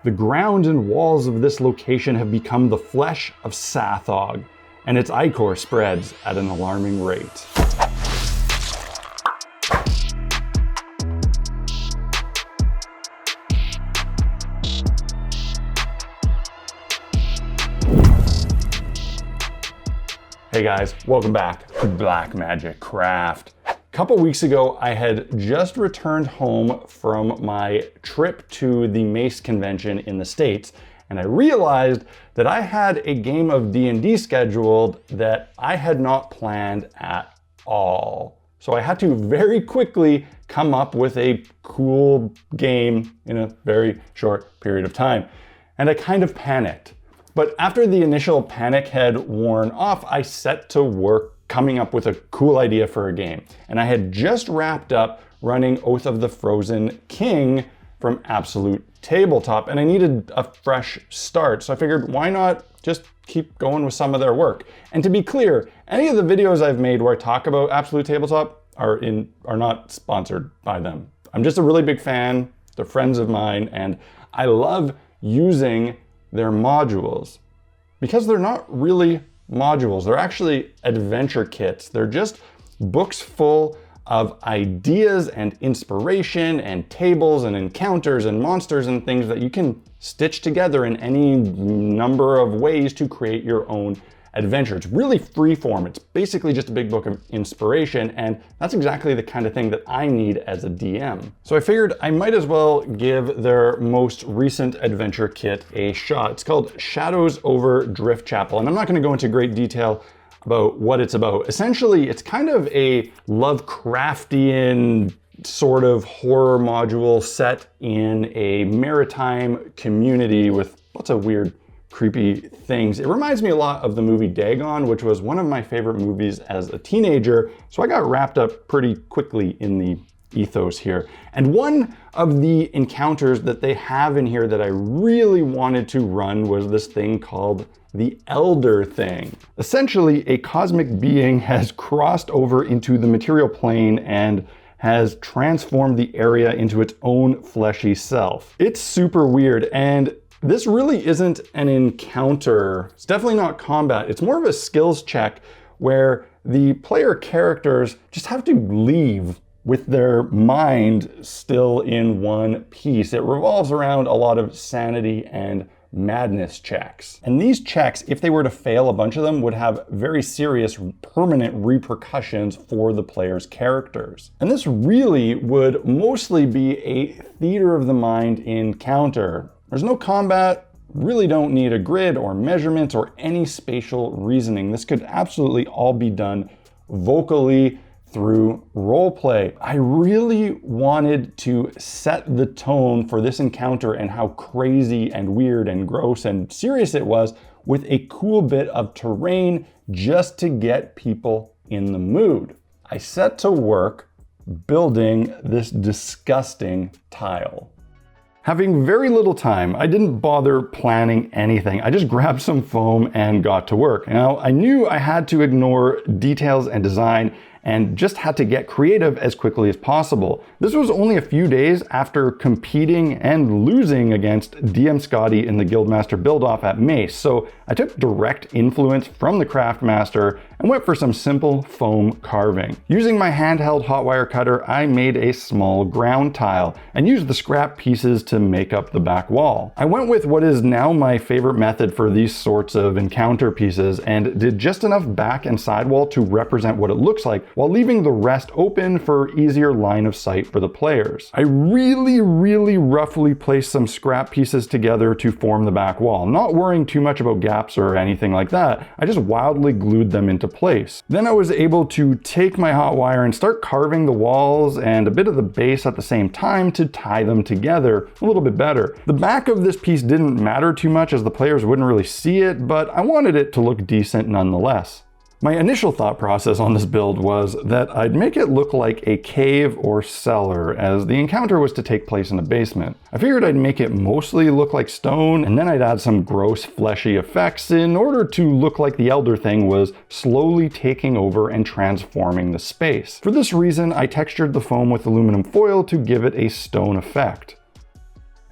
The ground and walls of this location have become the flesh of Sathog, and its ichor spreads at an alarming rate. Hey guys, welcome back to Black Magic Craft. A couple weeks ago, I had just returned home from my trip to the Mace convention in the States, and I realized that I had a game of D&D scheduled that I had not planned at all. So I had to very quickly come up with a cool game in a very short period of time. And I kind of panicked. But after the initial panic had worn off, I set to work coming up with a cool idea for a game. And I had just wrapped up running Oath of the Frozen King from Absolute Tabletop, and I needed a fresh start. So I figured, why not just keep going with some of their work? And to be clear, any of the videos I've made where I talk about Absolute Tabletop are not sponsored by them. I'm just a really big fan. They're friends of mine, and I love using their modules because they're not really modules. They're actually adventure kits. They're just books full of ideas and inspiration and tables and encounters and monsters and things that you can stitch together in any number of ways to create your own adventure. It's really free form. It's basically just a big book of inspiration, and that's exactly the kind of thing that I need as a DM. So I figured I might as well give their most recent adventure kit a shot. It's called Shadows over Driftchapel, and I'm not going to go into great detail about what it's about. Essentially, it's kind of a Lovecraftian sort of horror module set in a maritime community with lots of weird creepy things. It reminds me a lot of the movie Dagon, which was one of my favorite movies as a teenager, so I got wrapped up pretty quickly in the ethos here. And one of the encounters that they have in here that I really wanted to run was this thing called the Elder Thing. Essentially, a cosmic being has crossed over into the material plane and has transformed the area into its own fleshy self. It's super weird, and this really isn't an encounter. It's definitely not combat. It's more of a skills check where the player characters just have to leave with their mind still in one piece. It revolves around a lot of sanity and madness checks. And these checks, if they were to fail a bunch of them, would have very serious permanent repercussions for the player's characters. And this really would mostly be a theater of the mind encounter. There's no combat, really don't need a grid or measurements or any spatial reasoning. This could absolutely all be done vocally through roleplay. I really wanted to set the tone for this encounter and how crazy and weird and gross and serious it was with a cool bit of terrain just to get people in the mood. I set to work building this disgusting tile. Having very little time, I didn't bother planning anything. I just grabbed some foam and got to work. Now, I knew I had to ignore details and design and just had to get creative as quickly as possible. This was only a few days after competing and losing against DM Scotty in the Guildmaster build-off at Mace, so I took direct influence from the Craftmaster and went for some simple foam carving. Using my handheld hot wire cutter, I made a small ground tile and used the scrap pieces to make up the back wall. I went with what is now my favorite method for these sorts of encounter pieces and did just enough back and sidewall to represent what it looks like, while leaving the rest open for easier line of sight for the players. I really roughly placed some scrap pieces together to form the back wall, not worrying too much about gaps or anything like that. I just wildly glued them into place. Then I was able to take my hot wire and start carving the walls and a bit of the base at the same time to tie them together a little bit better. The back of this piece didn't matter too much as the players wouldn't really see it, but I wanted it to look decent nonetheless. My initial thought process on this build was that I'd make it look like a cave or cellar, as the encounter was to take place in a basement. I figured I'd make it mostly look like stone, and then I'd add some gross fleshy effects in order to look like the Elder Thing was slowly taking over and transforming the space. For this reason, I textured the foam with aluminum foil to give it a stone effect.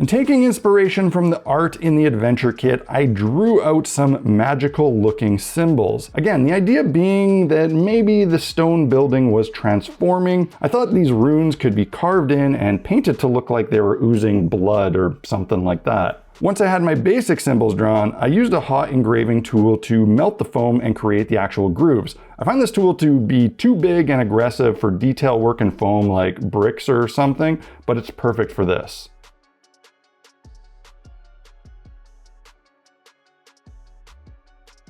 And taking inspiration from the art in the adventure kit, I drew out some magical looking symbols. Again, the idea being that maybe the stone building was transforming. I thought these runes could be carved in and painted to look like they were oozing blood or something like that. Once I had my basic symbols drawn, I used a hot engraving tool to melt the foam and create the actual grooves. I find this tool to be too big and aggressive for detail work in foam like bricks or something, but it's perfect for this.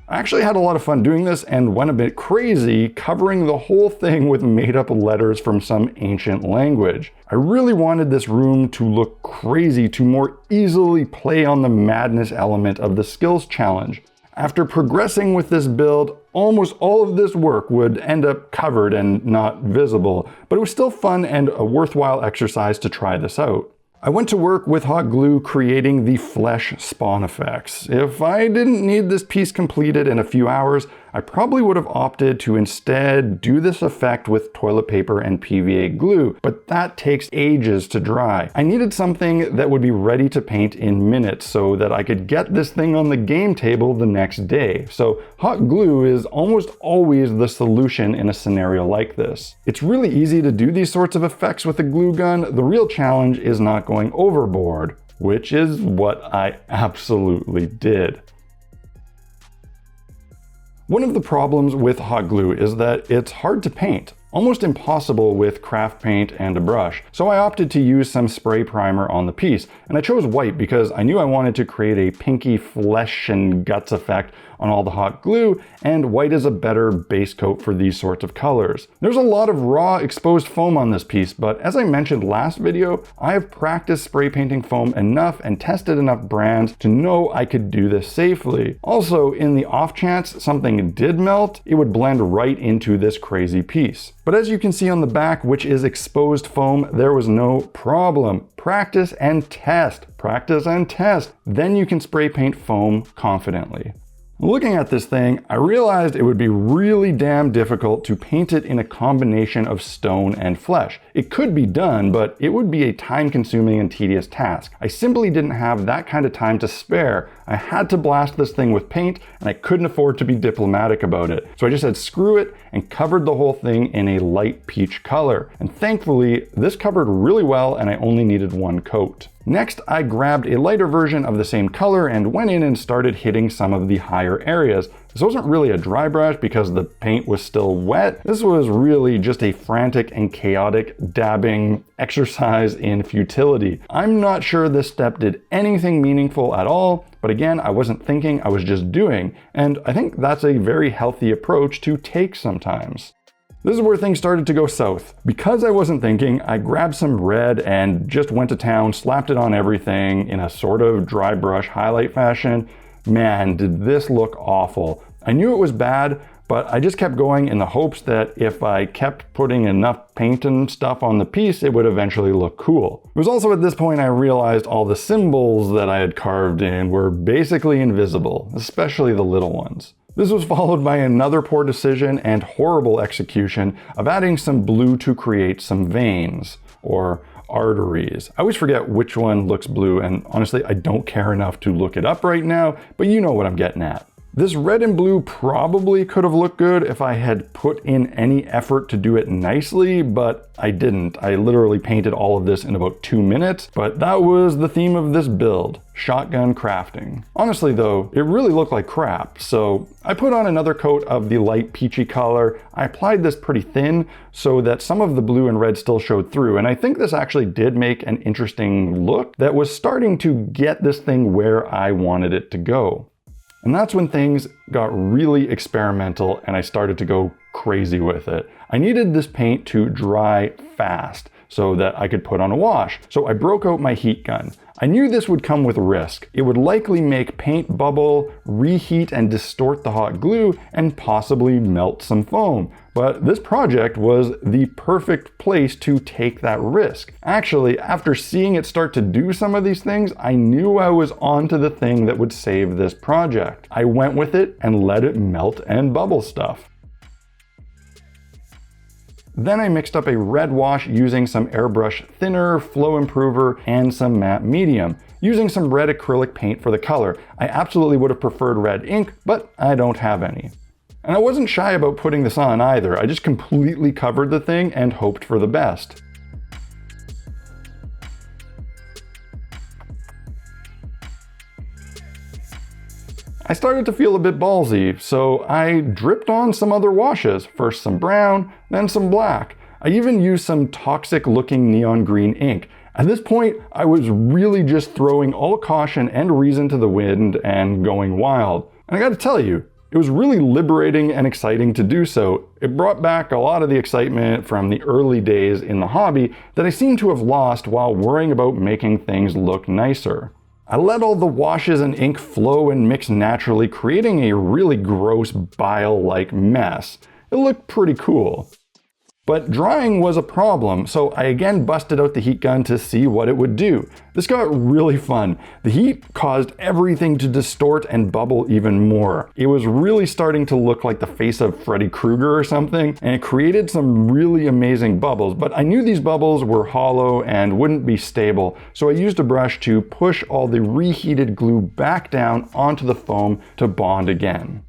I actually had a lot of fun doing this and went a bit crazy, covering the whole thing with made-up letters from some ancient language. I really wanted this room to look crazy to more easily play on the madness element of the skills challenge. After progressing with this build, almost all of this work would end up covered and not visible, but it was still fun and a worthwhile exercise to try this out. I went to work with hot glue creating the flesh spawn effects. If I didn't need this piece completed in a few hours, I probably would have opted to instead do this effect with toilet paper and PVA glue, but that takes ages to dry. I needed something that would be ready to paint in minutes so that I could get this thing on the game table the next day. So hot glue is almost always the solution in a scenario like this. It's really easy to do these sorts of effects with a glue gun. The real challenge is not going overboard, which is what I absolutely did. One of the problems with hot glue is that it's hard to paint, almost impossible with craft paint and a brush. So I opted to use some spray primer on the piece, and I chose white because I knew I wanted to create a pinky flesh and guts effect on all the hot glue, and white is a better base coat for these sorts of colors. There's a lot of raw exposed foam on this piece, but as I mentioned last video, I have practiced spray painting foam enough and tested enough brands to know I could do this safely. Also, in the off chance something did melt, it would blend right into this crazy piece. But as you can see on the back, which is exposed foam, there was no problem. Practice and test, practice and test. Then you can spray paint foam confidently. Looking at this thing, I realized it would be really damn difficult to paint it in a combination of stone and flesh. It could be done, but it would be a time-consuming and tedious task. I simply didn't have that kind of time to spare. I had to blast this thing with paint, and I couldn't afford to be diplomatic about it. So I just said screw it and covered the whole thing in a light peach color. And thankfully, this covered really well and I only needed one coat. Next, I grabbed a lighter version of the same color and went in and started hitting some of the higher areas. This wasn't really a dry brush because the paint was still wet. This was really just a frantic and chaotic dabbing exercise in futility. I'm not sure this step did anything meaningful at all, but again, I wasn't thinking, I was just doing. And I think that's a very healthy approach to take sometimes. This is where things started to go south. Because I wasn't thinking, I grabbed some red and just went to town, slapped it on everything in a sort of dry brush highlight fashion. Man, did this look awful. I knew it was bad, but I just kept going in the hopes that if I kept putting enough paint and stuff on the piece, it would eventually look cool. It was also at this point I realized all the symbols that I had carved in were basically invisible, especially the little ones. This was followed by another poor decision and horrible execution of adding some blue to create some veins, or arteries. I always forget which one looks blue, and honestly, I don't care enough to look it up right now, but you know what I'm getting at. This red and blue probably could have looked good if I had put in any effort to do it nicely, but I didn't. I literally painted all of this in about 2 minutes, but that was the theme of this build, shotgun crafting. Honestly though, it really looked like crap, so I put on another coat of the light peachy color. I applied this pretty thin so that some of the blue and red still showed through, and I think this actually did make an interesting look that was starting to get this thing where I wanted it to go. And that's when things got really experimental and I started to go crazy with it. I needed this paint to dry fast so that I could put on a wash. So I broke out my heat gun. I knew this would come with risk. It would likely make paint bubble, reheat and distort the hot glue, and possibly melt some foam. But this project was the perfect place to take that risk. Actually, after seeing it start to do some of these things, I knew I was onto the thing that would save this project. I went with it and let it melt and bubble stuff. Then I mixed up a red wash using some airbrush thinner, flow improver, and some matte medium, using some red acrylic paint for the color. I absolutely would have preferred red ink, but I don't have any. And I wasn't shy about putting this on either. I just completely covered the thing and hoped for the best. I started to feel a bit ballsy, so I dripped on some other washes. First some brown, then some black. I even used some toxic looking neon green ink. At this point, I was really just throwing all caution and reason to the wind and going wild. And I gotta tell you, it was really liberating and exciting to do so. It brought back a lot of the excitement from the early days in the hobby that I seem to have lost while worrying about making things look nicer. I let all the washes and ink flow and mix naturally, creating a really gross bile-like mess. It looked pretty cool. But drying was a problem, so I again busted out the heat gun to see what it would do. This got really fun. The heat caused everything to distort and bubble even more. It was really starting to look like the face of Freddy Krueger or something, and it created some really amazing bubbles, but I knew these bubbles were hollow and wouldn't be stable, so I used a brush to push all the reheated glue back down onto the foam to bond again.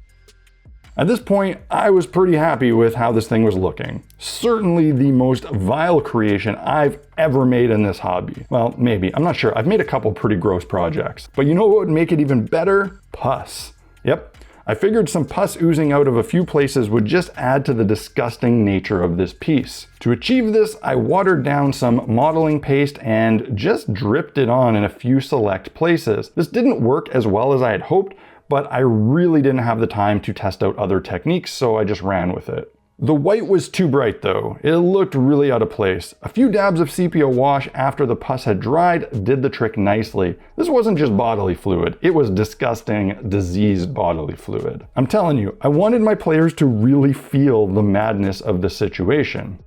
At this point, I was pretty happy with how this thing was looking. Certainly the most vile creation I've ever made in this hobby. Well, maybe, I'm not sure. I've made a couple pretty gross projects. But you know what would make it even better? Pus. Yep, I figured some pus oozing out of a few places would just add to the disgusting nature of this piece. To achieve this, I watered down some modeling paste and just dripped it on in a few select places. This didn't work as well as I had hoped, but I really didn't have the time to test out other techniques, so I just ran with it. The white was too bright though. It looked really out of place. A few dabs of sepia wash after the pus had dried did the trick nicely. This wasn't just bodily fluid, it was disgusting, diseased bodily fluid. I'm telling you, I wanted my players to really feel the madness of the situation.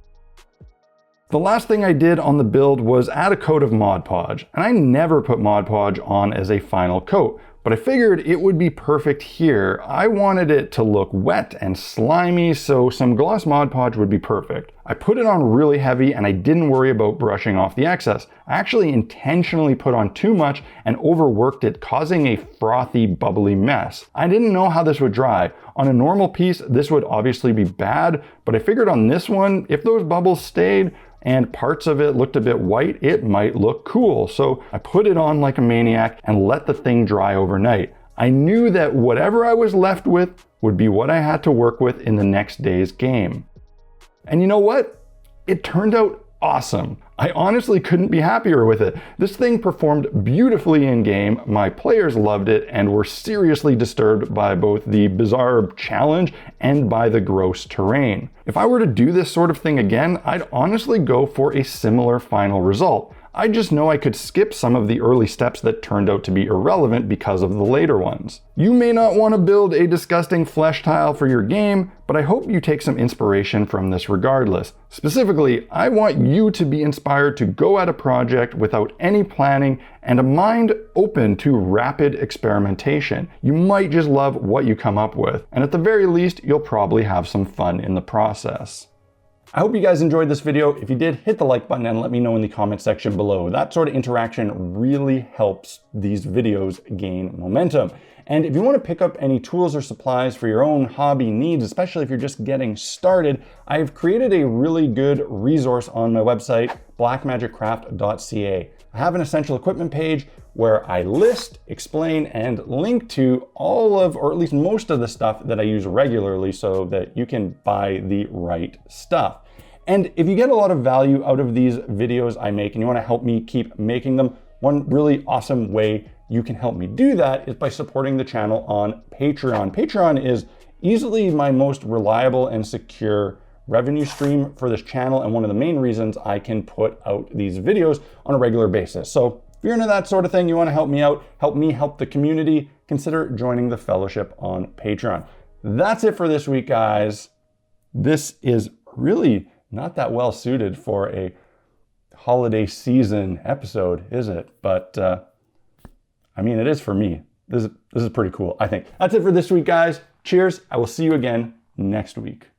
The last thing I did on the build was add a coat of Mod Podge, and I never put Mod Podge on as a final coat. But I figured it would be perfect here. I wanted it to look wet and slimy, so some gloss Mod Podge would be perfect. I put it on really heavy and I didn't worry about brushing off the excess. I actually intentionally put on too much and overworked it, causing a frothy, bubbly mess. I didn't know how this would dry. On a normal piece, this would obviously be bad, but I figured on this one, if those bubbles stayed, and parts of it looked a bit white, it might look cool. So I put it on like a maniac and let the thing dry overnight. I knew that whatever I was left with would be what I had to work with in the next day's game. And you know what? It turned out awesome. I honestly couldn't be happier with it. This thing performed beautifully in game, my players loved it, and were seriously disturbed by both the bizarre challenge and by the gross terrain. If I were to do this sort of thing again, I'd honestly go for a similar final result. I just know I could skip some of the early steps that turned out to be irrelevant because of the later ones. You may not want to build a disgusting flesh tile for your game, but I hope you take some inspiration from this regardless. Specifically, I want you to be inspired to go at a project without any planning and a mind open to rapid experimentation. You might just love what you come up with, and at the very least, you'll probably have some fun in the process. I hope you guys enjoyed this video. If you did, hit the like button and let me know in the comment section below. That sort of interaction really helps these videos gain momentum. And if you want to pick up any tools or supplies for your own hobby needs, especially if you're just getting started, I've created a really good resource on my website, blackmagiccraft.ca. I have an essential equipment page where I list, explain, and link to all of, or at least most of the stuff that I use regularly so that you can buy the right stuff. And if you get a lot of value out of these videos I make and you want to help me keep making them, one really awesome way you can help me do that is by supporting the channel on Patreon. Patreon is easily my most reliable and secure revenue stream for this channel and one of the main reasons I can put out these videos on a regular basis. So if you're into that sort of thing, you want to help me out, help me help the community, consider joining the fellowship on Patreon. That's it for this week, guys. This is really not that well suited for a holiday season episode, is it? But I mean, it is for me. This is pretty cool, I think. That's it for this week, guys. Cheers. I will see you again next week.